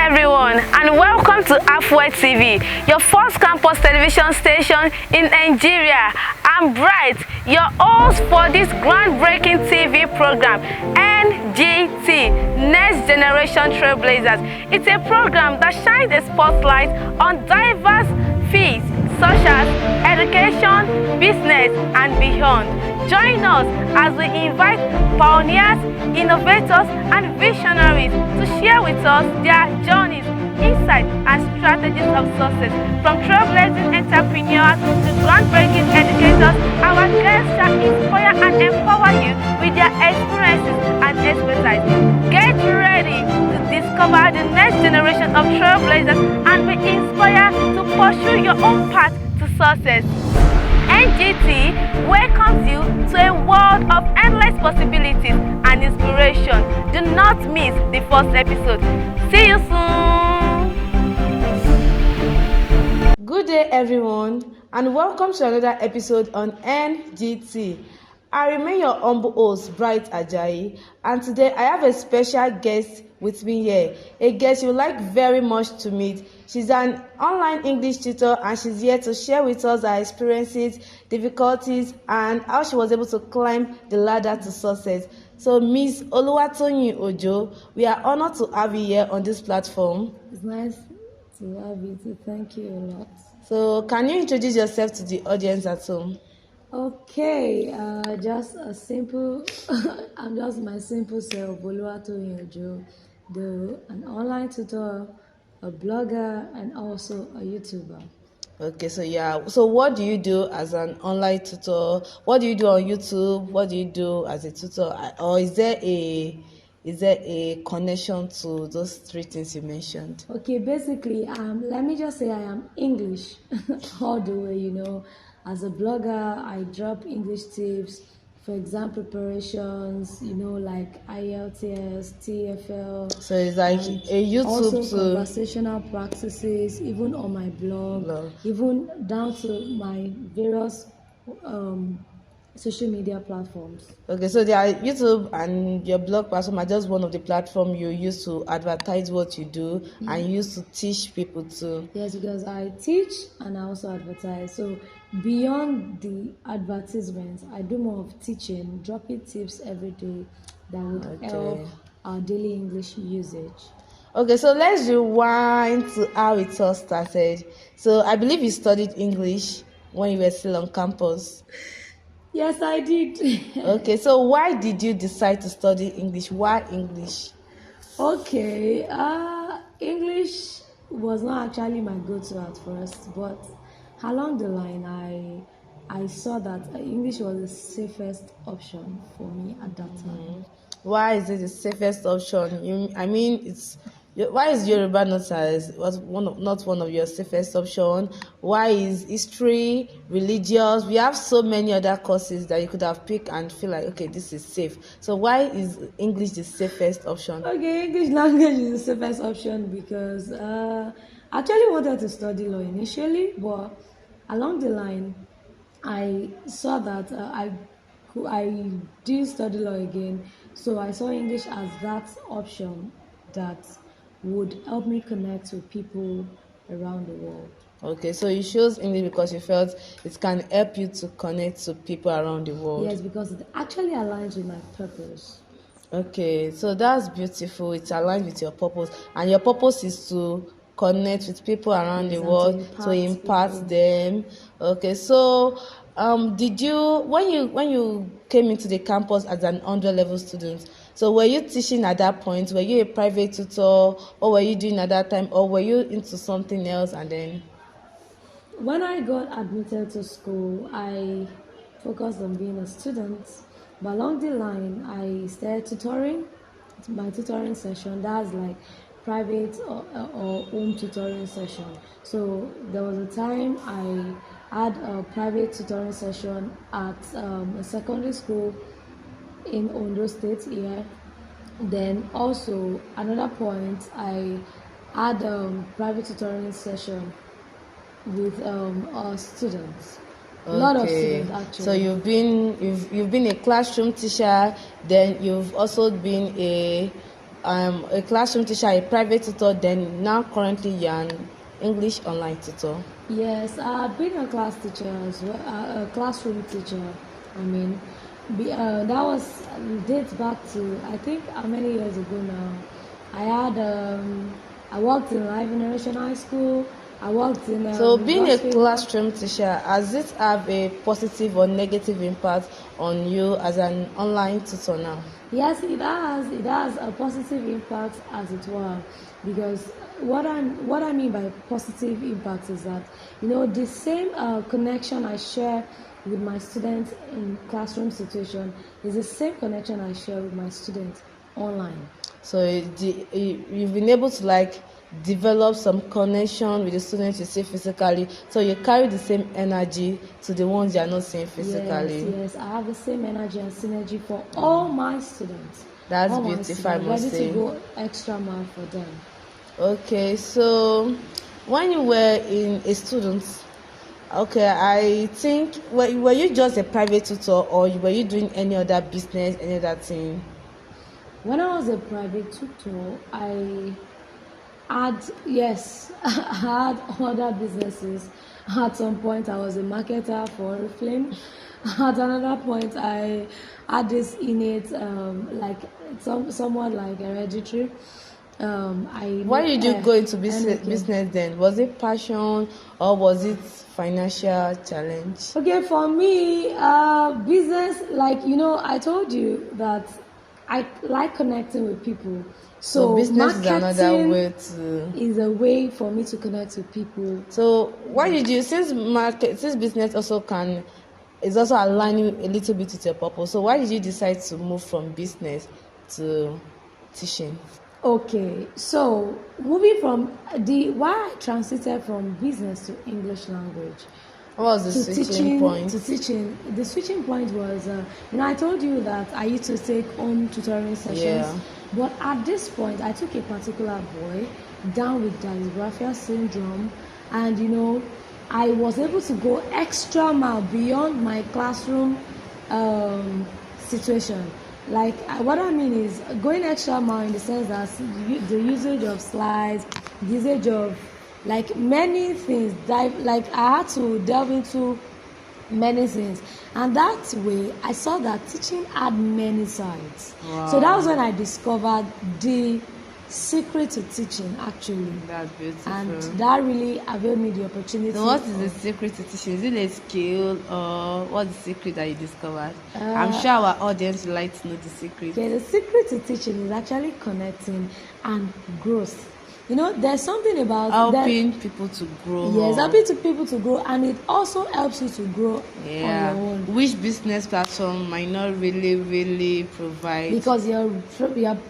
everyone, and welcome to Halfway TV, your first campus television station in Nigeria. I'm Bright, your host for this groundbreaking TV program, NGT, Next Generation Trailblazers. It's a program that shines a spotlight on diverse fields such as education, business, and beyond. Join us as we invite pioneers, innovators, and visionaries to share with us their journeys, insights, and strategies of success. From trailblazing entrepreneurs to groundbreaking educators, our guests shall inspire and empower you with their experiences and expertise. Get ready to discover the next generation of trailblazers and be inspired to pursue your own path to success. NGT welcomes you to a world of endless possibilities and inspiration. Do not miss the first episode. See you soon. Good day, everyone, and welcome to another episode on NGT. I remain your humble host, Bright Ajayi, and today I have a special guest with me here, a guest you like very much to meet. She's an online English tutor, and she's here to share with us her experiences, difficulties, and how she was able to climb the ladder to success. So, Miss Oluwatoyin Ojo, we are honored to have you here on this platform. It's nice to have you too. Thank you a lot. So, can you introduce yourself to the audience at home? Okay, just a simple, I'm just my simple self, Oluwatoyin Ojo, an online tutor, a blogger, and also a YouTuber. Okay, so what do you do as an online tutor? What do you do on YouTube? What do you do as a tutor? Or is there a connection to those three things you mentioned? Okay, basically, let me just say I am English all the way, As a blogger, I drop English tips for exam preparations, like IELTS, TFL. So it's like a YouTube also conversational practices, even on my blog, even down to my various social media platforms. Okay, so YouTube and your blog platform are just one of the platforms you use to advertise what you do and use to teach people too. Yes, because I teach and I also advertise. So beyond the advertisements, I do more of teaching, dropping tips every day that would help our daily English usage. Okay, so let's rewind to how it all started. So I believe you studied English when you were still on campus. Yes, I did. Okay, so why did you decide to study English? Why English? Okay, English was not actually my go-to at first, but along the line, I saw that English was the safest option for me at that time. Why is it the safest option? Why is Yoruba not one of your safest option? Why is history, religious? We have so many other courses that you could have picked and feel like, okay, this is safe. So why is English the safest option? Okay, English language is the safest option because I actually wanted to study law initially, but along the line, I saw that I did study law again, so I saw English as that option that would help me connect with people around the world. Okay, so you chose English because you felt it can help you to connect to people around the world. Yes, because it actually aligns with my purpose. Okay, so that's beautiful. It aligns with your purpose, and your purpose is to connect with people around the world, to impact them. Okay, so did you when you came into the campus as an underlevel student, so were you teaching at that point? Were you a private tutor, or were you doing at that time, or were you into something else? And then when I got admitted to school, I focused on being a student, but along the line I started tutoring. My tutoring session, that's like private or home tutoring session. So there was a time I had a private tutoring session at a secondary school in Ondo State here. Then also another point, I had a private tutoring session with our students. A lot of students actually. So you've been a classroom teacher, then you've also been a a classroom teacher, a private tutor, then now currently you're an English online tutor. Yes, I've been a class teacher as well, a classroom teacher. I mean, that was dates back to I think how many years ago now. I had I worked in Live Generation High School. I worked in So being a Gospel. classroom teacher, has it have a positive or negative impact on you as an online tutor now? Yes, it has. It has a positive impact, as it were, because what I mean by positive impact is that the same connection I share with my students in classroom situation is the same connection I share with my students online. So you've been able to like develop some connection with the students you see physically, so you carry the same energy to the ones you are not seeing physically. Yes, I have the same energy and synergy for all my students. That's all beautiful, I must ready say. to go extra mile for them. Okay, so when you were in a student, okay, I think were you just a private tutor, or were you doing any other business, any other thing? When I was a private tutor, I had, yes, I had other businesses. At some point, I was a marketer for Oriflame. At another point, I had this innate, like somewhat like hereditary. Why did you go into business then? Was it passion or was it financial challenge? Okay, for me, business, like I told you that I like connecting with people. So business is another way to. Is a way for me to connect with people. So why did you, since business also is also aligning a little bit with your purpose, so why did you decide to move from business to teaching? Okay, so moving from why I transited from business to English language. What was the switching point? To teaching. The switching point was, I told you that I used to take home tutoring sessions. Yeah. But at this point, I took a particular boy down with dysgraphia syndrome, and I was able to go extra mile beyond my classroom situation. Like what I mean is going extra mile in the sense that the usage of slides, the usage of like many things, like I had to delve into many things, and that way I saw that teaching had many sides. Wow. So that was when I discovered the secret to teaching, actually. That's beautiful. And that really availed me the opportunity. So what is the secret to teaching? Is it a skill, or what's the secret that you discovered? I'm sure our audience would like to know the secret. Okay, the secret to teaching is actually connecting and growth. There's something about helping people to grow. Yes, helping people to grow, and it also helps you to grow on your own. Which business platform might not really provide? Because you're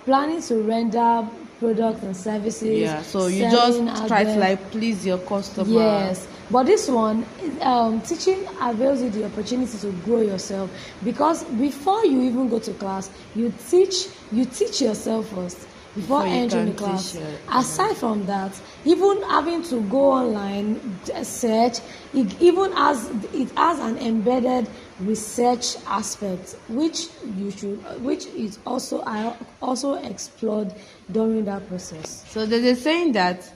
planning to render products and services. Yeah, so you just try to like please your customer. Yes, but this one, teaching avails you the opportunity to grow yourself, because before you even go to class, you teach yourself first before entering the class. Aside from that, even having to go online, search, it has an embedded research aspect, which is also explored during that process. So there's a saying that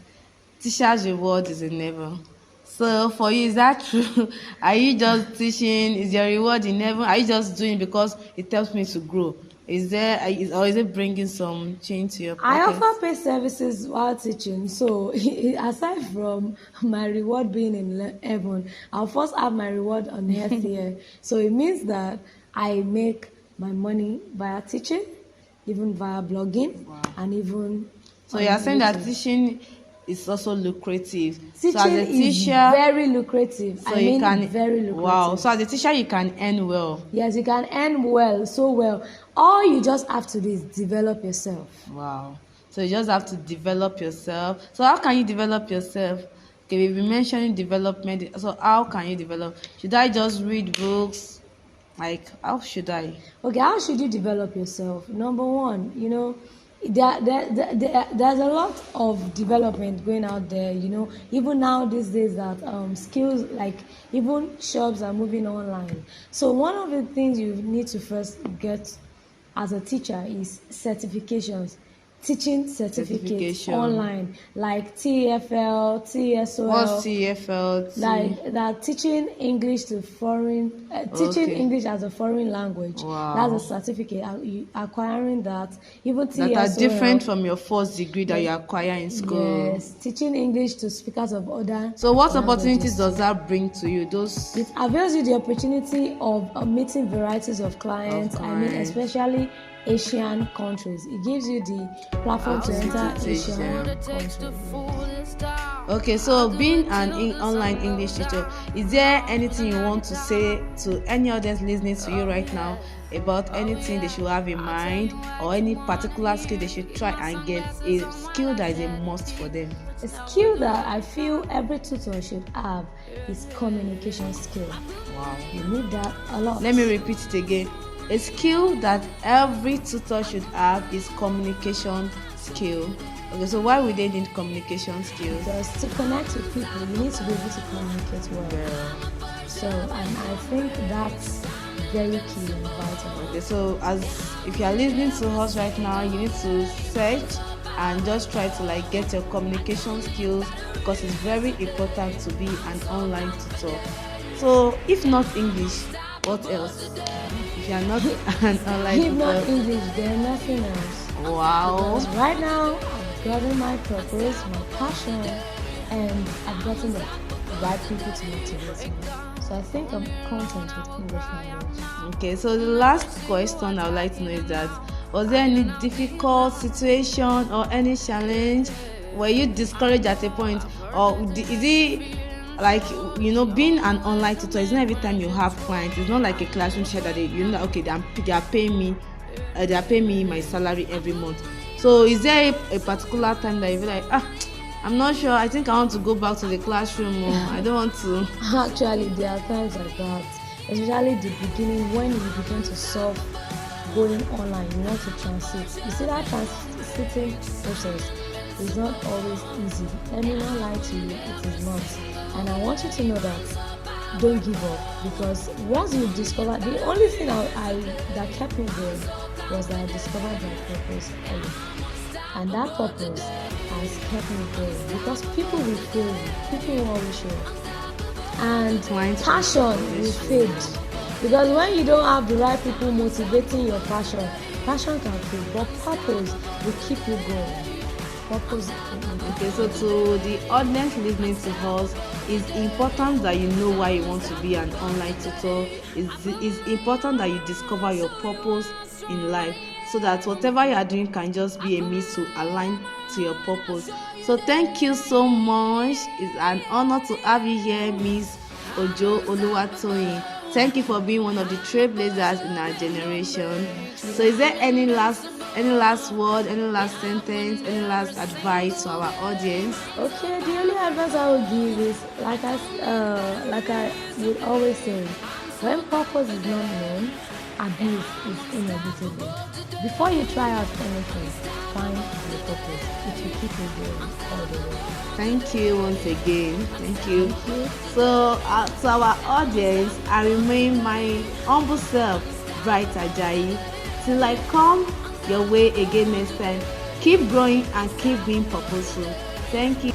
teacher's reward is in heaven. So for you, is that true? Are you just teaching? Is your reward in heaven? Are you just doing because it helps me to grow? Is it bringing some change to your pocket? I offer paid services while teaching. So aside from my reward being in heaven, I'll first have my reward on earth here. So it means that I make my money via teaching, even via blogging, and even. So you're saying that teaching is also lucrative. Teaching so as a teacher, is very lucrative. So very lucrative. Wow. So as a teacher, you can earn well. Yes, you can earn well, so well. All you just have to do is develop yourself. Wow. So you just have to develop yourself. So how can you develop yourself? Okay, we've been mentioning development. So how can you develop? Should I just read books? Like, how should I? Okay, how should you develop yourself? Number one, there's a lot of development going out there, even now these days that skills, like even shops are moving online. So one of the things you need to first get as a teacher is certifications. teaching certificates Certification. online, like TFL, TSOL. What's TFL? Like that, teaching English to foreign, teaching Okay. English as a foreign language. Wow. That's a certificate. Acquiring that, even That TSOL. are different from your first degree that you acquire in school. Yes, teaching English to speakers of other. So what languages. opportunities does that bring to you? Those It avails you the opportunity of meeting varieties of clients. I mean, especially Asian countries. It gives you the platform to enter Asian countries. Okay, so being an online English teacher, is there anything you want to say to any audience listening to you right now about anything they should have in mind, or any particular skill they should try and get, a skill that is a must for them? A skill that I feel every tutor should have is communication skill. Wow. You need that a lot. Let me repeat it again. A skill that every tutor should have is communication skill. Okay, so why would they need communication skills? Because to connect with people, you need to be able to communicate well. So, and I think that's very key and vital. Okay, so if you are listening to us right now, you need to search and just try to get your communication skills, because it's very important to be an online tutor. So if not English, what else? If you are not an online If tutor, not English, then nothing else. wow. Because right now, I've gotten my purpose, my passion, and I've gotten the right people to motivate me. So I think I'm content with English language. Okay, so the last question I would like to know is that, was there any difficult situation or any challenge? Were you discouraged at a point, or is it being an online tutor? It's not every time you have clients. It's not like a classroom share that okay, they are paying me my salary every month. So is there a particular time that you feel like, I'm not sure, I think I want to go back to the classroom, or I don't want to? Actually, there are times like that, especially the beginning when you begin to solve going online, you want to transit. You see, that transiting process is not always easy. Let me not lie to you, it is not. And I want you to know that don't give up, because once you discover, the only thing that kept me going was that I discovered my purpose early. And that purpose has kept me going, because people will fail you, people will always show up, and passion will fade. Because when you don't have the right people motivating your passion can fade, but purpose will keep you going. Okay, so to the audience listening to us, it's important that you know why you want to be an online tutor. It's important that you discover your purpose in life, so that whatever you are doing can just be a means to align to your purpose. So thank you so much. It's an honor to have you here, Miss Ojo Oluwatoyin. Thank you for being one of the trailblazers in our generation. So is there any last word, any last sentence, any last advice to our audience? Okay, the only advice I would give is, like I would always say, when purpose is not known, abuse is inevitable. Before you try out anything, find your purpose. It will keep you going all the way. Thank you once again. Thank you. So to our audience, I remain my humble self, Bright Ajayi. Till I come your way again next time, keep growing and keep being purposeful. Thank you.